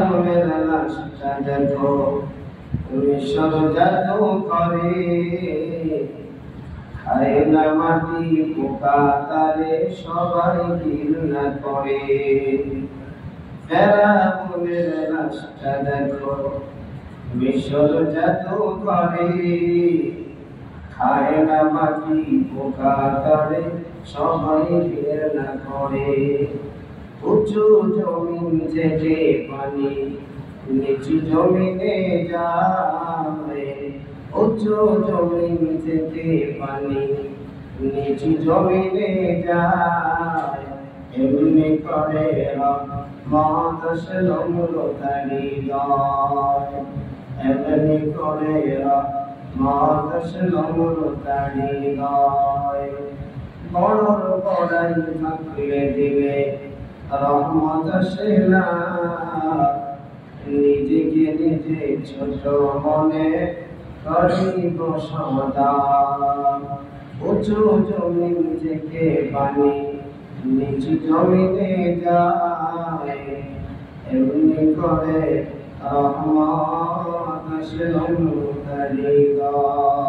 মনের লাশটা দেখো মিশর জাদু করে খায় না মাটি পোকা তারে সবাই ঘৃণা করে। ফেরাউনের লাশটা দেখো মিশর জাদু করে খায় না মাটি পোকা তারে সবাই ঘৃণা করে। উঁচু জমিন থেকে পানি নিচু জমিনে যায়, উঁচু জমিন থেকে পানি নিচু জমিনে যায়। এমনি করে রহমত নম্রতারি গায়, এমনি করে রহমত নম্রতারি গায়। বড় বড়াই থাকলে দিবে রহমত সেনা, নিজেকে নিজে ছোট মনে করিব সদা। উঁচু জমিন থেকে পানি নিচু জমিনে যায়, এমনি করে রহমত নম্রতারি গায়।